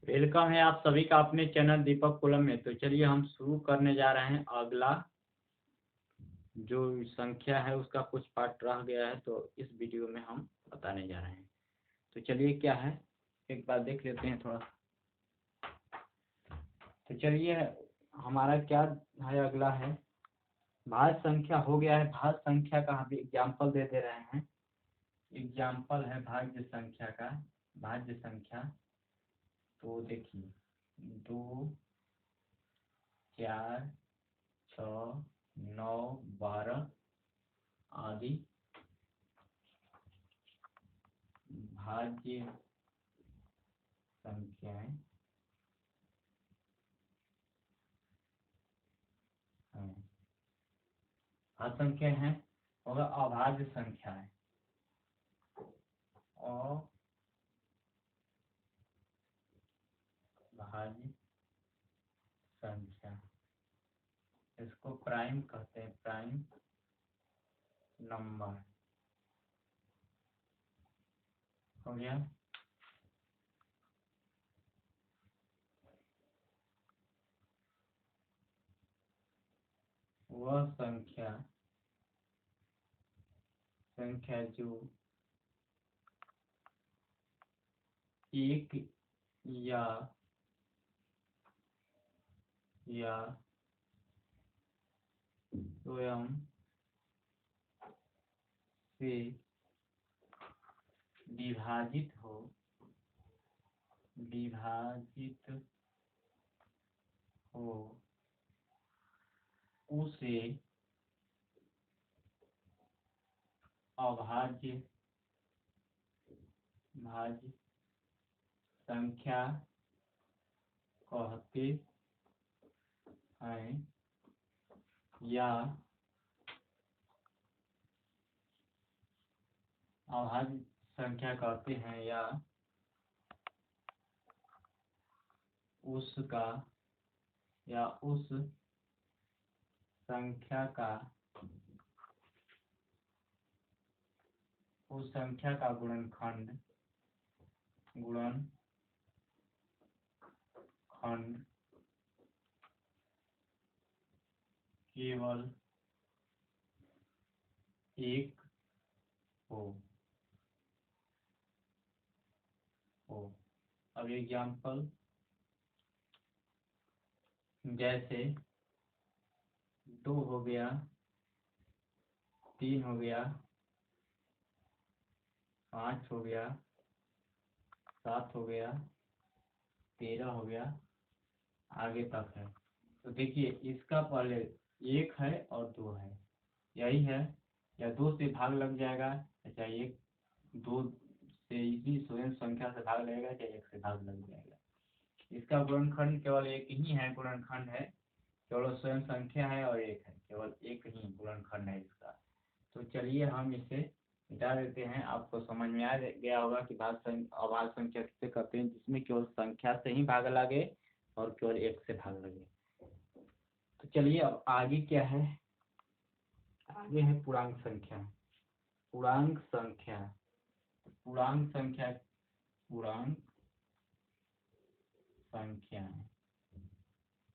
Welcome है आप सभी का अपने चैनल दीपक कुलम में। तो चलिए हम शुरू करने जा रहे हैं। अगला जो संख्या है उसका कुछ पार्ट रह गया है, तो इस वीडियो में हम बताने जा रहे हैं। तो चलिए क्या है एक बार देख लेते हैं थोड़ा। तो चलिए हमारा क्या है, अगला है भाज्य संख्या। हो गया है भाज्य संख्या का, हम एग्जाम्पल दे रहे हैं। एग्जाम्पल है भाज्य संख्या का। भाज्य संख्या तो देखिए 2, 4, 6, 9, 12 आदि भाज्य संख्याएं हैं। भाज्य संख्या है होगा अभाज्य संख्या है। अभाज्य संख्या, इसको प्राइम कहते हैं, प्राइम नंबर। हो गया। वह संख्या जो एक या स्वयं से विभाजित हो उसे अभाज्य संख्या कहते हैं, या अभाज्य संख्या कहते हैं, या उसका या उस संख्या का गुणनखंड केवल एक हो। अब एग्जाम्पल जैसे 2 हो गया, 3 हो गया, 5 हो गया, 7 हो गया, 13 हो गया, आगे तक है। तो देखिए इसका पहले 1 है और 2 है, यही है। या 2 से भाग लग जाएगा, अच्छा 1 2 से इसी स्वयं संख्या से भाग लगेगा, चाहे 1 से भाग लग जाएगा। इसका गुणनखंड केवल एक ही है, गुणनखंड है केवल स्वयं संख्या है, और 1 है, केवल एक ही गुणनखंड है इसका। तो चलिए हम इसे मिटा देते हैं। आपको समझ में आ गया होगा कि अभाज्य संख्या किसे कहते हैं, जिसमें केवल संख्या से ही भाग लगे और केवल 1 से भाग लगे। तो चलिए अब आगे क्या है, आगे है पूर्णांक संख्या। पूर्णांक संख्या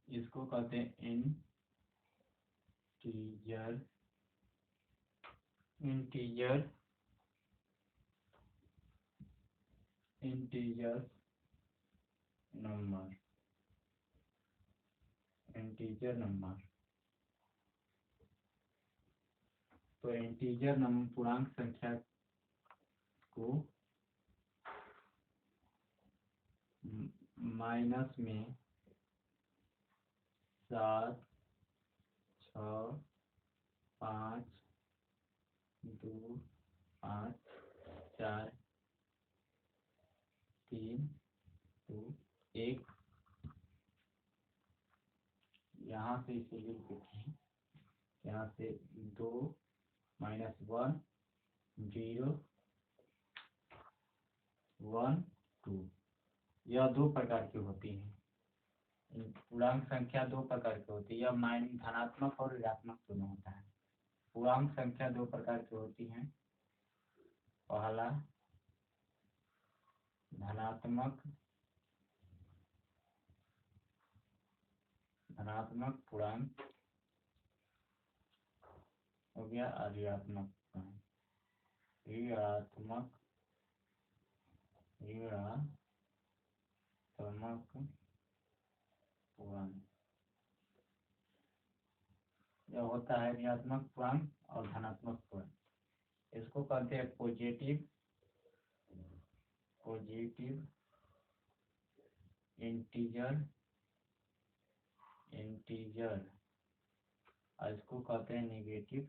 इसको कहते हैं इंटीजर नंबर। तो इंटीजर नंबर पूर्णांक संख्या को माइनस में 7, 6, 5, 2, 5, 4, 3, 2, 1, यहाँ से इसे लिख देते हैं। यहाँ से 2 -1 0 1 2, यह 2 प्रकार की होती है। पूर्णांक संख्या 2 प्रकार की होती है, यह धनात्मक और ऋणात्मक दोनों होता है। पूर्णांक संख्या 2 प्रकार की होती है। पहला धनात्मक धनात्मक पूर्णांक हो गया और ऋणात्मक पूर्णांक, ऋणात्मक पूर्णांक यह होता है ऋणात्मक पूर्णांक और धनात्मक पूर्णांक। इसको कहते हैं पॉजिटिव इंटीजर और इसको कहते हैं नेगेटिव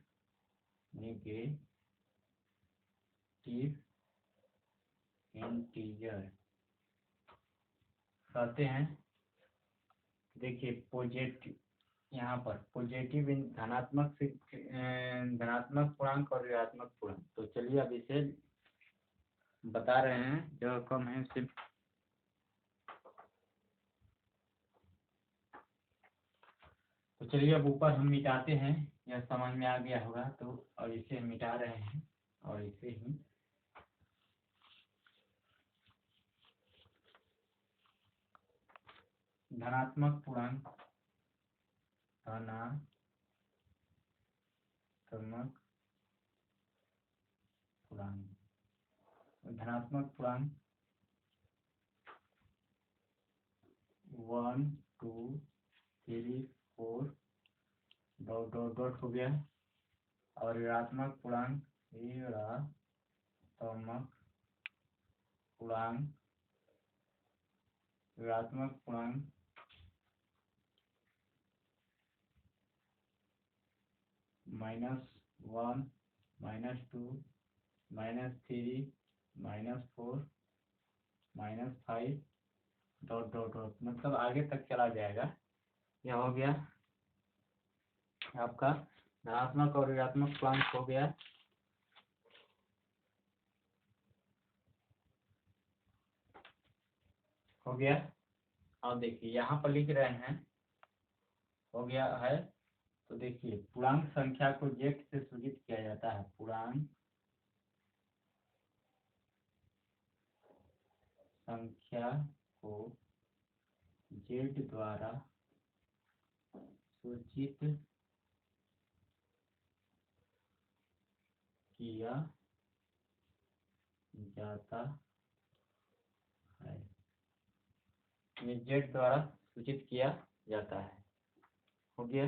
इंटीजर कहते हैं। देखिए पॉजिटिव, यहाँ पर पॉजिटिव धनात्मक पूर्णांक और ऋणात्मक पूर्णांक। तो चलिए अब इसे बता रहे हैं, जगह कम है सिर्फ। तो चलिए अब ऊपर हम मिटाते हैं, यह समझ में आ गया होगा। तो और इसे हम मिटा रहे हैं और इसे ही धनात्मक पूर्णांक धनात्मक पूर्णांक 1 2 3 4 डॉट डॉट डॉट हो गया और ऋणात्मक पूर्णांक -1 -2 -3 -4 -5 डॉट डॉट डॉट, मतलब आगे तक चला जाएगा। यह हो गया आपका धनात्मक और ऋणात्मक पूर्णांक हो गया। और देखिए यहाँ पर लिख रहे हैं हो गया है। तो देखिए पूर्णांक संख्या को जेड से सूचित किया जाता है। पूर्णांक संख्या को जेड द्वारा सूचित किया जाता है, जेड द्वारा सूचित किया जाता है। हो गया।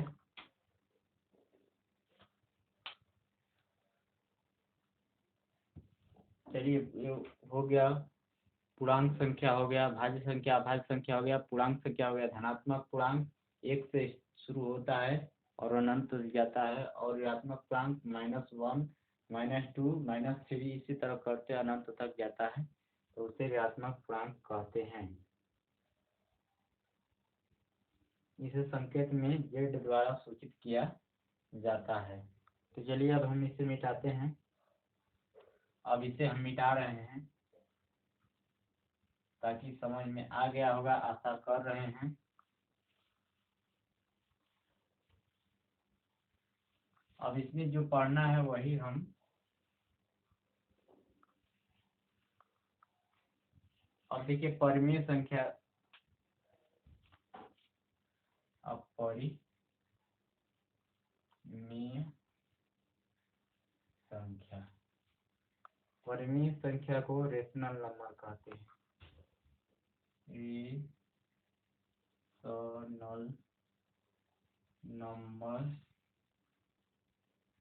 चलिए ये हो गया, पूर्णांक संख्या हो गया, भाज्य संख्या अभाज्य संख्या हो गया, पूर्णांक संख्या हो गया। धनात्मक पूर्णांक 1 से शुरू होता है और अनंत जाता है, और ऋणात्मक पूर्णांक -1 -2 -3 इसी तरह करते अनंत तक जाता है, तो उसे ऋणात्मक पूर्णांक कहते हैं। इसे संकेत में जेड द्वारा सूचित किया जाता है। तो चलिए अब हम इसे मिटाते हैं। अब इसे हम मिटा रहे हैं ताकि समझ में आ गया होगा, आशा कर रहे हैं। अब इसमें जो पढ़ना है वही हम अब देखिए परिमेय संख्या, अब परिमेय संख्या को रेशनल नंबर कहते हैं। रेशनल नंबर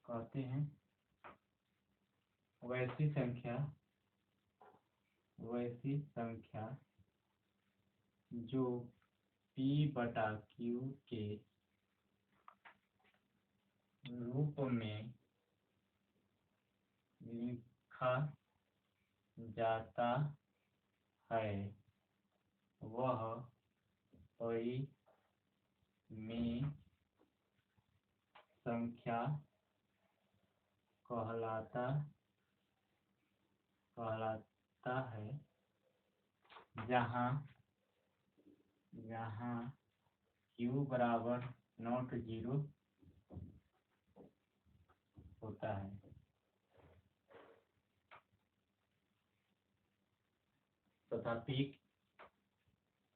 कहते हैं वैसी संख्या जो P/Q के रूप में लिखा जाता है, वह परिमेय संख्या कहलाता है, जहाँ Q बराबर नॉट 0 होता है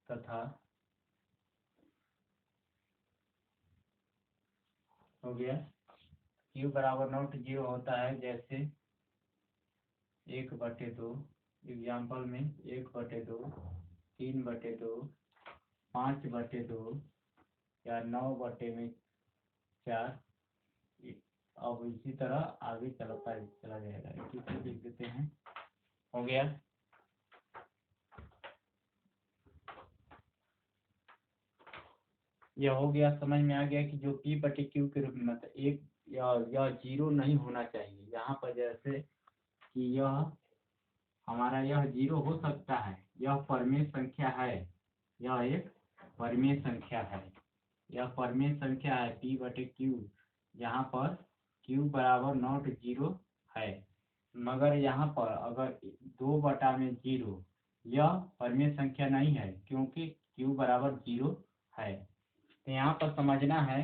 तथा हो गया। क्यू बराबर नॉट जीरो होता है जैसे 1/2, एग्जाम्पल में 1/2, 3/2, 5/2 या 9/4। अब इसी तरह आगे चला जाएगा। इसी तरह लिख देते हैं। हो गया। यह हो गया, समझ में आ गया कि जो P/Q के रूप में मतलब एक यह जीरो नहीं होना चाहिए। यहाँ पर जैसे कि यह हमारा यह जीरो हो सकता है, यह परमेय संख्या है, यह एक परमेय संख्या है, यह परमेय संख्या है P/Q, यहाँ पर Q बराबर नॉट जीरो है। मगर यहाँ पर अगर 2/0 यह परमेय संख्या नहीं है क्योंकि Q बराबर जीरो है। तो यहाँ पर समझना है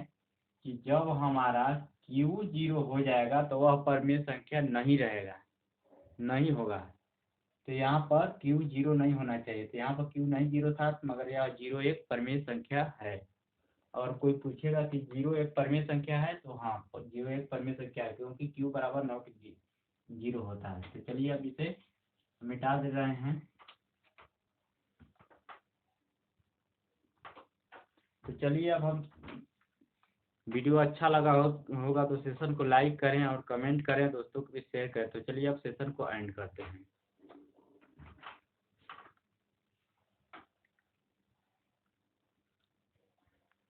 कि जब हमारा Q जीरो हो जाएगा तो वह परमेय संख्या नहीं रहेगा, नहीं होगा। तो यहाँ पर Q जीरो नहीं होना चाहिए। तो यहाँ पर Q नहीं जीरो था, मगर यह जीरो एक परमेय संख्या है। और कोई पूछेगा कि जीरो एक परमेय संख्या है, तो हाँ जीरो एक परमेय संख्या है क्योंकि Q बराबर नॉट जीरो होता है। तो चलिए अब इसे मिटा दे रहे हैं। तो चलिए अब हम, वीडियो अच्छा लगा होगा तो सेशन को लाइक करें और कमेंट करें, दोस्तों को भी शेयर करें। तो चलिए अब सेशन को एंड करते हैं।